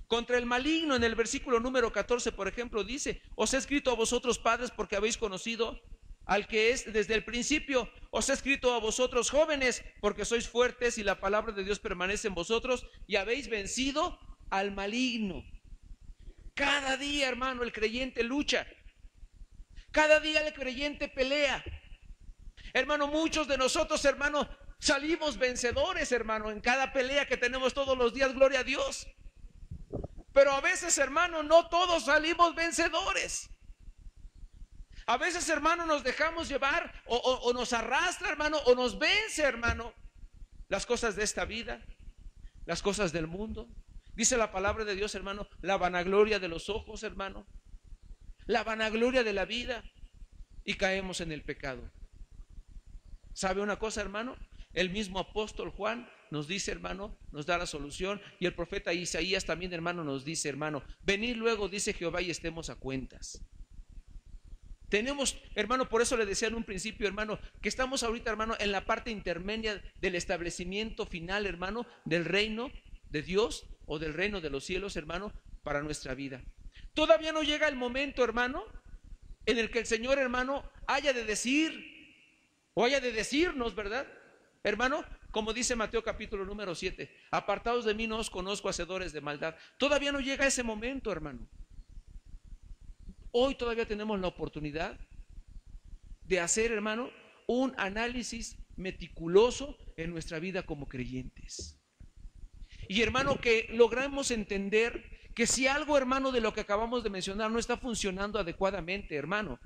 Speaker 1: Contra el maligno. En el versículo número 14, por ejemplo, dice: os he escrito a vosotros, padres, porque habéis conocido al que es desde el principio. Os he escrito a vosotros, jóvenes, porque sois fuertes y la palabra de Dios permanece en vosotros y habéis vencido al maligno. Cada día, hermano, el creyente lucha. Cada día el creyente pelea. Hermano, muchos de nosotros, hermano, salimos vencedores, hermano, en cada pelea que tenemos todos los días, gloria a Dios. Pero a veces, hermano, no todos salimos vencedores. A veces, hermano, nos dejamos llevar o nos arrastra, hermano, o nos vence, hermano, las cosas de esta vida, las cosas del mundo. Dice la palabra de Dios, hermano, la vanagloria de los ojos, hermano, la vanagloria de la vida, y caemos en el pecado. ¿Sabe una cosa, hermano? El mismo apóstol Juan nos dice, hermano, nos da la solución, y el profeta Isaías también, hermano, nos dice, hermano, venid luego, dice Jehová, y estemos a cuentas. Tenemos, hermano, por eso le decía en un principio, hermano, que estamos ahorita, hermano, en la parte intermedia del establecimiento final, hermano, del reino de Dios, o del reino de los cielos, hermano, para nuestra vida. Todavía no llega el momento, hermano, en el que el Señor, hermano, haya de decir o haya de decirnos, ¿verdad? Hermano, como dice Mateo capítulo número 7, apartados de mí no os conozco, hacedores de maldad. Todavía no llega ese momento, hermano. Hoy todavía tenemos la oportunidad de hacer, hermano, un análisis meticuloso en nuestra vida como creyentes. Y hermano, que logramos entender que si algo, hermano, de lo que acabamos de mencionar no está funcionando adecuadamente, hermano,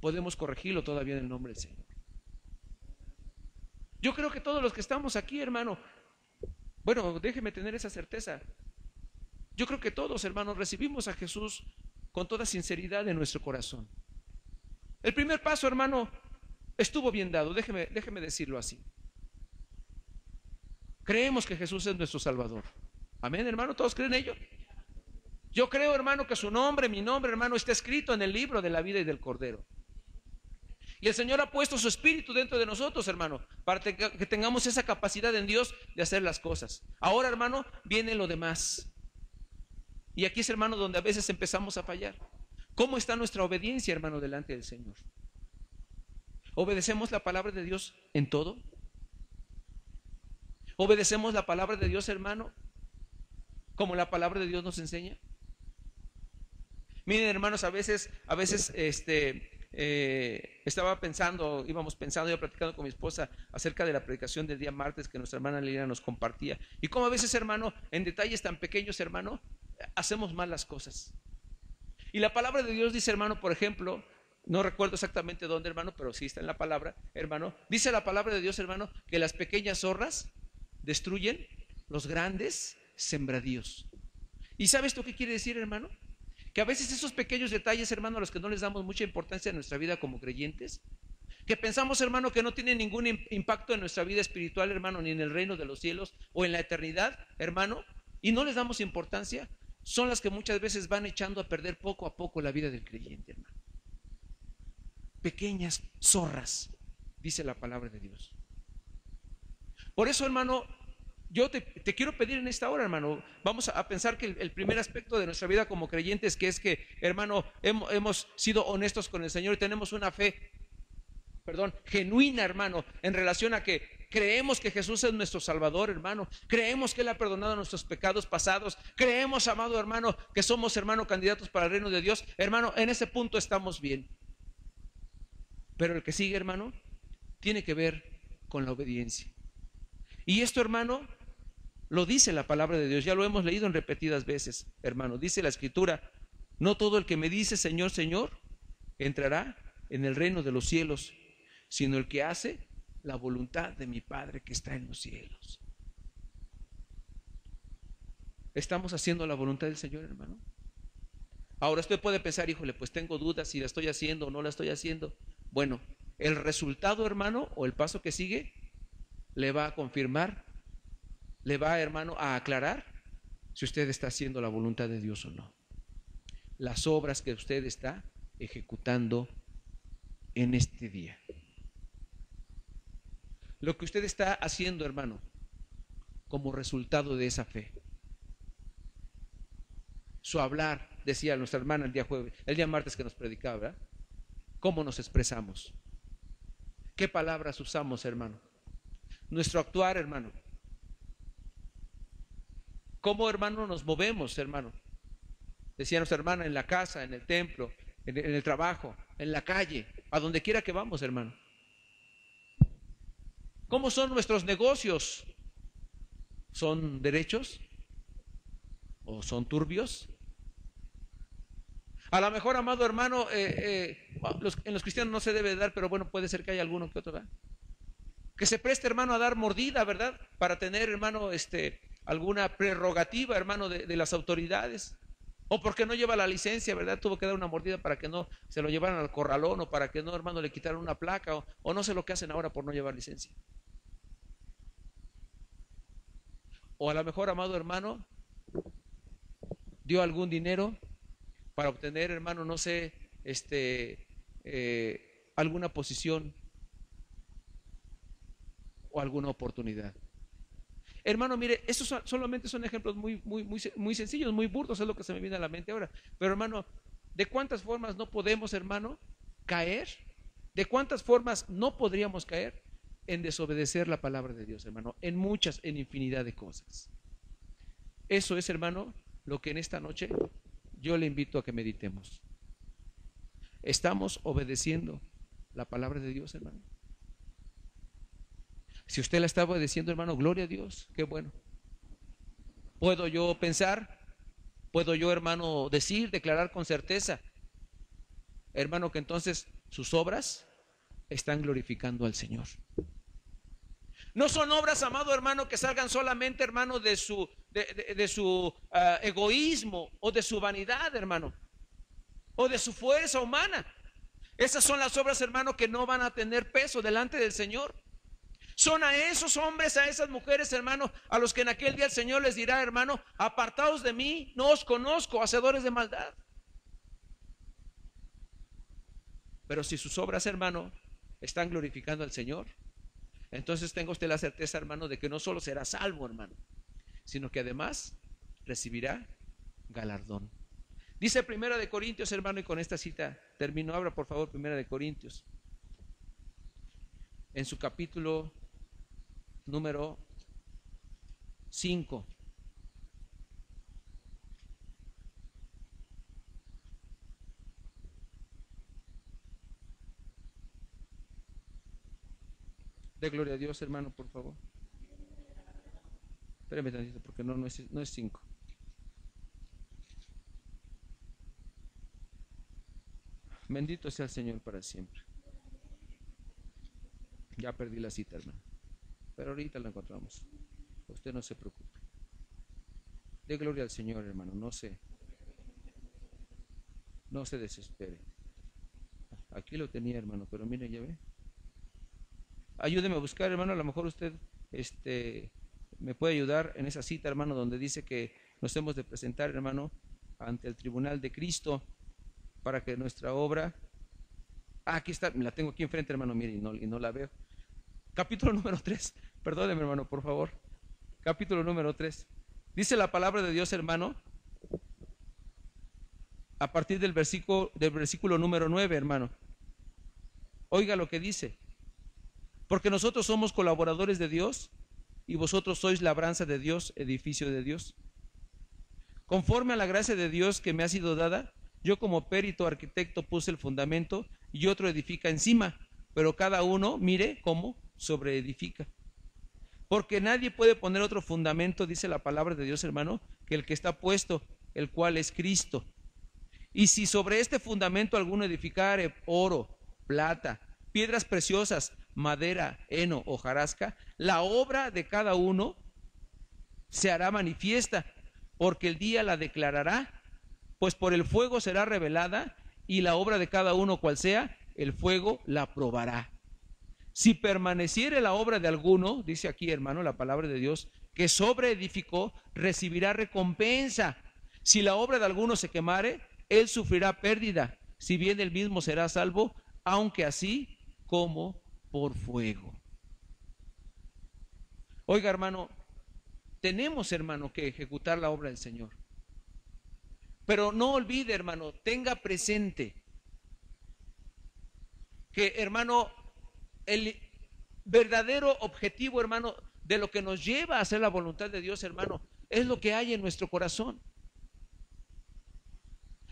Speaker 1: podemos corregirlo todavía en el nombre del Señor. Yo creo que todos los que estamos aquí, hermano, bueno, déjeme tener esa certeza. Yo creo que todos, hermanos, recibimos a Jesús con toda sinceridad en nuestro corazón. El primer paso, hermano, estuvo bien dado, déjeme decirlo así. Creemos que Jesús es nuestro Salvador. Amén, hermano, ¿todos creen ello? Yo creo, hermano, que su nombre, mi nombre, hermano, está escrito en el libro de la vida y del Cordero. Y el Señor ha puesto su Espíritu dentro de nosotros, hermano, para que tengamos esa capacidad en Dios de hacer las cosas. Ahora, hermano, viene lo demás. Y aquí es, hermano, donde a veces empezamos a fallar. ¿Cómo está nuestra obediencia, hermano, delante del Señor? ¿Obedecemos la palabra de Dios en todo? ¿Obedecemos la palabra de Dios, hermano, como la palabra de Dios nos enseña? Miren, hermanos, a veces estaba pensando, íbamos pensando, yo platicando con mi esposa acerca de la predicación del día martes que nuestra hermana Liliana nos compartía. Y como a veces, hermano, en detalles tan pequeños, hermano, hacemos mal las cosas. Y la palabra de Dios dice, hermano, por ejemplo, no recuerdo exactamente dónde, hermano, pero sí está en la palabra, hermano. Dice la palabra de Dios, hermano, que las pequeñas zorras destruyen los grandes sembradíos. ¿Y sabes tú qué quiere decir, hermano? Que a veces esos pequeños detalles, hermano, a los que no les damos mucha importancia en nuestra vida como creyentes, que pensamos, hermano, que no tienen ningún impacto en nuestra vida espiritual, hermano, ni en el reino de los cielos o en la eternidad, hermano, y no les damos importancia, son las que muchas veces van echando a perder poco a poco la vida del creyente, hermano. Pequeñas zorras, dice la palabra de Dios. Por eso, hermano, yo te quiero pedir en esta hora, hermano, vamos a pensar que el primer aspecto de nuestra vida como creyentes, que es que, hermano, hemos sido honestos con el Señor y tenemos una fe, genuina, hermano, en relación a que creemos que Jesús es nuestro Salvador, hermano, creemos que Él ha perdonado nuestros pecados pasados, creemos, amado hermano, que somos, hermano, candidatos para el reino de Dios, hermano, en ese punto estamos bien. Pero el que sigue, hermano, tiene que ver con la obediencia. Y esto, hermano, lo dice la palabra de Dios, ya lo hemos leído en repetidas veces, hermano. Dice la Escritura, no todo el que me dice Señor, Señor, entrará en el reino de los cielos, sino el que hace la voluntad de mi Padre que está en los cielos. ¿Estamos haciendo la voluntad del Señor, hermano? Ahora usted puede pensar, híjole, pues tengo dudas si la estoy haciendo o no la estoy haciendo. Bueno, el resultado, hermano, o el paso que sigue, le va a confirmar, le va, hermano, a aclarar si usted está haciendo la voluntad de Dios o no. Las obras que usted está ejecutando en este día. Lo que usted está haciendo, hermano, como resultado de esa fe. Su hablar, decía nuestra hermana el día martes que nos predicaba, ¿verdad? ¿Cómo nos expresamos? ¿Qué palabras usamos, hermano? Nuestro actuar, hermano. ¿Cómo, hermano, nos movemos, hermano? Decía nuestra hermana, en la casa, en el templo, en el trabajo, en la calle, a donde quiera que vamos, hermano. ¿Cómo son nuestros negocios? ¿Son derechos? ¿O son turbios? A lo mejor, amado hermano, en los cristianos no se debe dar, pero bueno, puede ser que haya alguno que otro, ¿verdad? Que se preste, hermano, a dar mordida, ¿verdad? Para tener, hermano, alguna prerrogativa, hermano, de las autoridades. O porque no lleva la licencia, ¿verdad? Tuvo que dar una mordida para que no se lo llevaran al corralón, o para que no, hermano, le quitaran una placa, o no sé lo que hacen ahora por no llevar licencia. O a lo mejor, amado hermano, dio algún dinero para obtener, hermano, no sé, alguna posición o alguna oportunidad. Hermano, mire, solamente son ejemplos muy sencillos, muy burdos, es lo que se me viene a la mente ahora. Pero hermano, ¿de cuántas formas no podemos, hermano, caer? ¿De cuántas formas no podríamos caer en desobedecer la palabra de Dios, hermano? En muchas, en infinidad de cosas. Eso es, hermano, lo que en esta noche yo le invito a que meditemos. ¿Estamos obedeciendo la palabra de Dios, hermano? Si usted la está obedeciendo, hermano, gloria a Dios, qué bueno. ¿Puedo yo pensar? ¿Puedo yo, hermano, decir, declarar con certeza, hermano, que entonces sus obras están glorificando al Señor? No son obras, amado hermano, que salgan solamente, hermano, de su egoísmo o de su vanidad, hermano, o de su fuerza humana. Esas son las obras, hermano, que no van a tener peso delante del Señor. Son a esos hombres, a esas mujeres, hermano, a los que en aquel día el Señor les dirá, hermano, apartaos de mí, no os conozco, hacedores de maldad. Pero si sus obras, hermano, están glorificando al Señor, entonces tenga usted la certeza, hermano, de que no solo será salvo, hermano, sino que además recibirá galardón. Dice Primera de Corintios, hermano, y con esta cita termino. Abra por favor Primera de Corintios, en su capítulo número 5. De gloria a Dios, hermano, por favor. Espérame tantito, porque no es 5. Bendito sea el Señor para siempre. Ya perdí la cita, hermano, pero ahorita la encontramos. Usted no se preocupe. De gloria al Señor, hermano. No se desespere. Aquí lo tenía, hermano, pero mire, ya ve. Ayúdeme a buscar, hermano. A lo mejor usted me puede ayudar en esa cita, hermano, donde dice que nos hemos de presentar, hermano, ante el tribunal de Cristo para que nuestra obra... aquí está, la tengo aquí enfrente, hermano, mire, y no la veo. Capítulo número 3, perdóneme, hermano, por favor. Capítulo número 3. Dice la palabra de Dios, hermano, a partir del versículo número 9, hermano. Oiga lo que dice. Porque nosotros somos colaboradores de Dios y vosotros sois labranza de Dios, edificio de Dios. Conforme a la gracia de Dios que me ha sido dada, yo como perito arquitecto puse el fundamento y otro edifica encima, pero cada uno mire cómo sobreedifica. Porque nadie puede poner otro fundamento, dice la palabra de Dios, hermano, que el que está puesto, el cual es Cristo. Y si sobre este fundamento alguno edificare oro, plata, piedras preciosas, madera, heno, hojarasca, la obra de cada uno se hará manifiesta, porque el día la declarará, pues por el fuego será revelada, y la obra de cada uno cual sea, el fuego la probará. Si permaneciere la obra de alguno, dice aquí, hermano, la palabra de Dios, que sobreedificó, recibirá recompensa. Si la obra de alguno se quemare, él sufrirá pérdida, si bien él mismo será salvo, aunque así como por fuego. Oiga, hermano, tenemos, hermano, que ejecutar la obra del Señor. Pero no olvide, hermano, tenga presente que, hermano, el verdadero objetivo, hermano, de lo que nos lleva a hacer la voluntad de Dios, hermano, es lo que hay en nuestro corazón.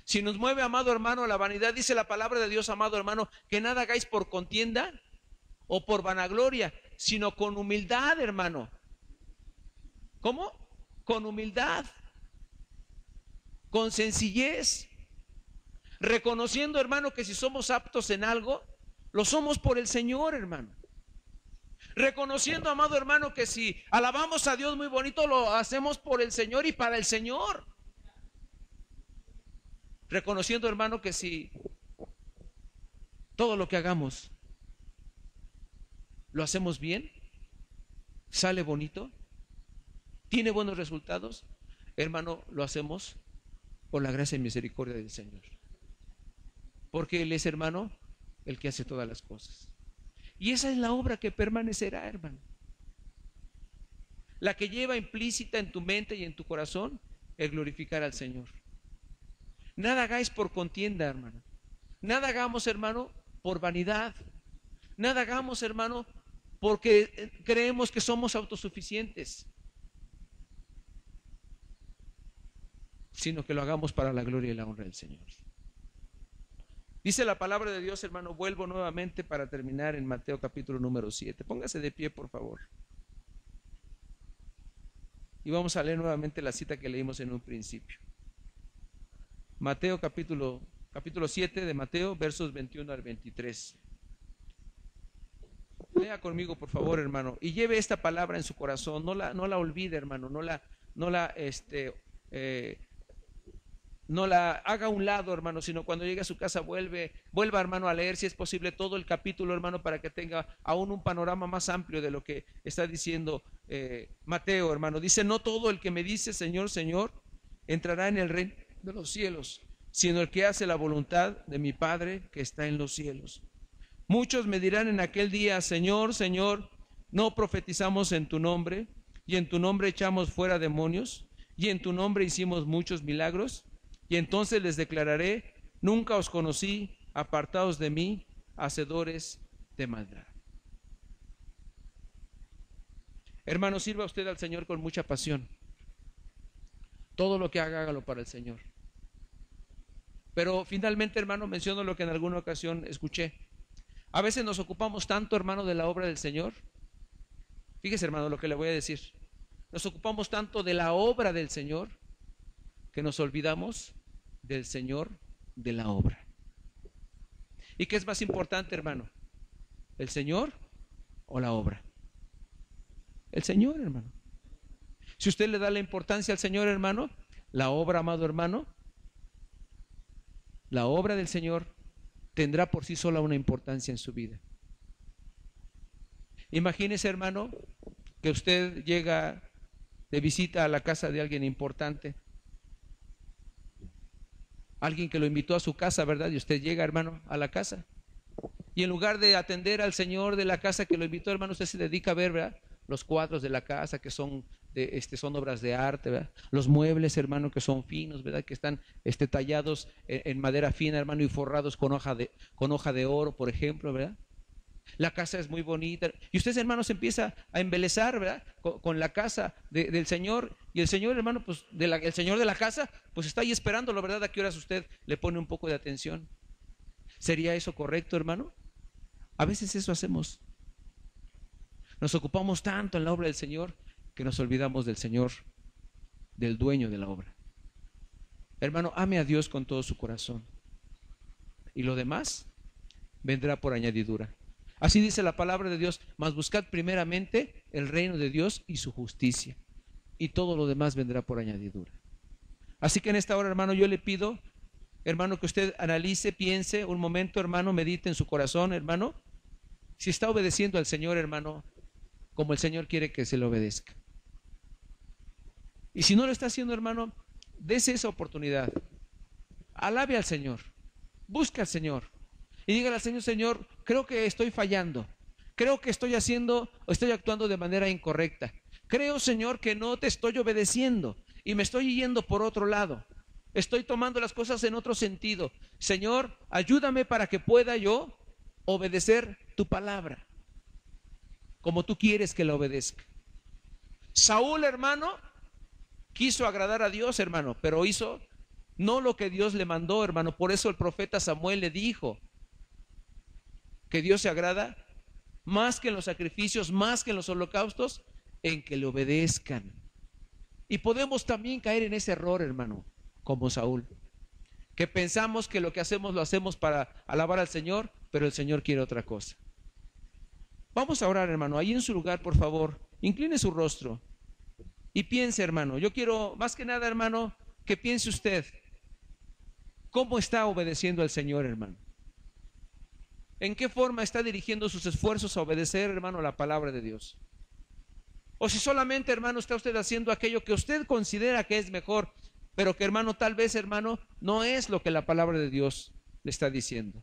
Speaker 1: Si nos mueve, amado hermano, la vanidad, dice la palabra de Dios, amado hermano, que nada hagáis por contienda o por vanagloria, sino con humildad, hermano. ¿Cómo? Con humildad, con sencillez, reconociendo, hermano, que si somos aptos en algo, lo somos por el Señor, hermano. Reconociendo, amado hermano, que si alabamos a Dios muy bonito, lo hacemos por el Señor y para el Señor. Reconociendo, hermano, que si todo lo que hagamos lo hacemos bien, sale bonito, tiene buenos resultados, hermano, lo hacemos por la gracia y misericordia del Señor. Porque Él es, hermano, el que hace todas las cosas. Y esa es la obra que permanecerá, hermano. la que lleva implícita en tu mente y en tu corazón el glorificar al Señor. Nada hagáis por contienda, hermano. Nada hagamos, hermano, por vanidad. Nada hagamos, hermano, porque creemos que somos autosuficientes, sino que lo hagamos para la gloria y la honra del Señor. Dice la palabra de Dios, hermano, vuelvo nuevamente para terminar en Mateo capítulo número 7. Póngase de pie, por favor. Y vamos a leer nuevamente la cita que leímos en un principio. Mateo capítulo 7 de Mateo, versos 21 al 23. Lea conmigo, por favor, hermano, y lleve esta palabra en su corazón. No la olvide, hermano. No la haga a un lado, hermano, sino cuando llegue a su casa vuelva, hermano, a leer, si es posible, todo el capítulo, hermano, para que tenga aún un panorama más amplio de lo que está diciendo Mateo, hermano. Dice: no todo el que me dice Señor, Señor, entrará en el reino de los cielos, sino el que hace la voluntad de mi Padre que está en los cielos. Muchos me dirán en aquel día: Señor, Señor, ¿no profetizamos en tu nombre? Y en tu nombre echamos fuera demonios, y en tu nombre hicimos muchos milagros. Y entonces les declararé: nunca os conocí, apartados de mí, hacedores de maldad. Hermano, sirva usted al Señor con mucha pasión. Todo lo que haga, hágalo para el Señor. Pero finalmente, hermano, menciono lo que en alguna ocasión escuché. A veces nos ocupamos tanto, hermano, de la obra del Señor. Fíjese, hermano, lo que le voy a decir. Nos ocupamos tanto de la obra del Señor que nos olvidamos del Señor de la obra. ¿Y qué es más importante, hermano? ¿El Señor o la obra? El Señor, hermano. Si usted le da la importancia al Señor, hermano, la obra, amado hermano, la obra del Señor tendrá por sí sola una importancia en su vida. Imagínese, hermano, que usted llega de visita a la casa de alguien importante, alguien que lo invitó a su casa, ¿verdad? Y usted llega, hermano, a la casa, y en lugar de atender al señor de la casa que lo invitó, hermano, usted se dedica a ver, ¿verdad?, los cuadros de la casa, que son obras de arte, ¿verdad? Los muebles, hermano, que son finos, ¿verdad?, que están tallados en madera fina, hermano, y forrados con hoja de oro, por ejemplo, ¿verdad? La casa es muy bonita. Y usted, hermano, se empieza a embelezar, ¿verdad?, con la casa del Señor. Y el Señor, hermano, pues el Señor de la casa, pues está ahí esperándolo, ¿verdad? ¿A qué horas usted le pone un poco de atención? ¿Sería eso correcto, hermano? A veces eso hacemos. Nos ocupamos tanto en la obra del Señor que nos olvidamos del Señor, del dueño de la obra. Hermano, ame a Dios con todo su corazón. Y lo demás vendrá por añadidura. Así dice la palabra de Dios: mas buscad primeramente el reino de Dios y su justicia, y todo lo demás vendrá por añadidura. Así que en esta hora, hermano, yo le pido, hermano, que usted analice, piense un momento, hermano, medite en su corazón, hermano, si está obedeciendo al Señor, hermano, como el Señor quiere que se le obedezca. Y si no lo está haciendo, hermano, dése esa oportunidad. Alabe al Señor, busque al Señor y dígale al Señor: Señor, creo que estoy fallando, creo que estoy actuando de manera incorrecta, creo, Señor, que no te estoy obedeciendo y me estoy yendo por otro lado, estoy tomando las cosas en otro sentido. Señor, ayúdame para que pueda yo obedecer tu palabra como tú quieres que la obedezca. Saúl, hermano, quiso agradar a Dios, hermano, pero hizo no lo que Dios le mandó, hermano. Por eso el profeta Samuel le dijo que Dios se agrada más que en los sacrificios, más que en los holocaustos, en que le obedezcan. Y podemos también caer en ese error, hermano, como Saúl, que pensamos que lo que hacemos lo hacemos para alabar al Señor, pero el Señor quiere otra cosa. Vamos a orar, hermano. Ahí en su lugar, por favor, incline su rostro y piense, hermano. Yo quiero, más que nada, hermano, que piense usted cómo está obedeciendo al Señor, hermano. ¿En qué forma está dirigiendo sus esfuerzos a obedecer, hermano, la palabra de Dios? O si solamente, hermano, está usted haciendo aquello que usted considera que es mejor, pero que, hermano, tal vez, hermano, no es lo que la palabra de Dios le está diciendo.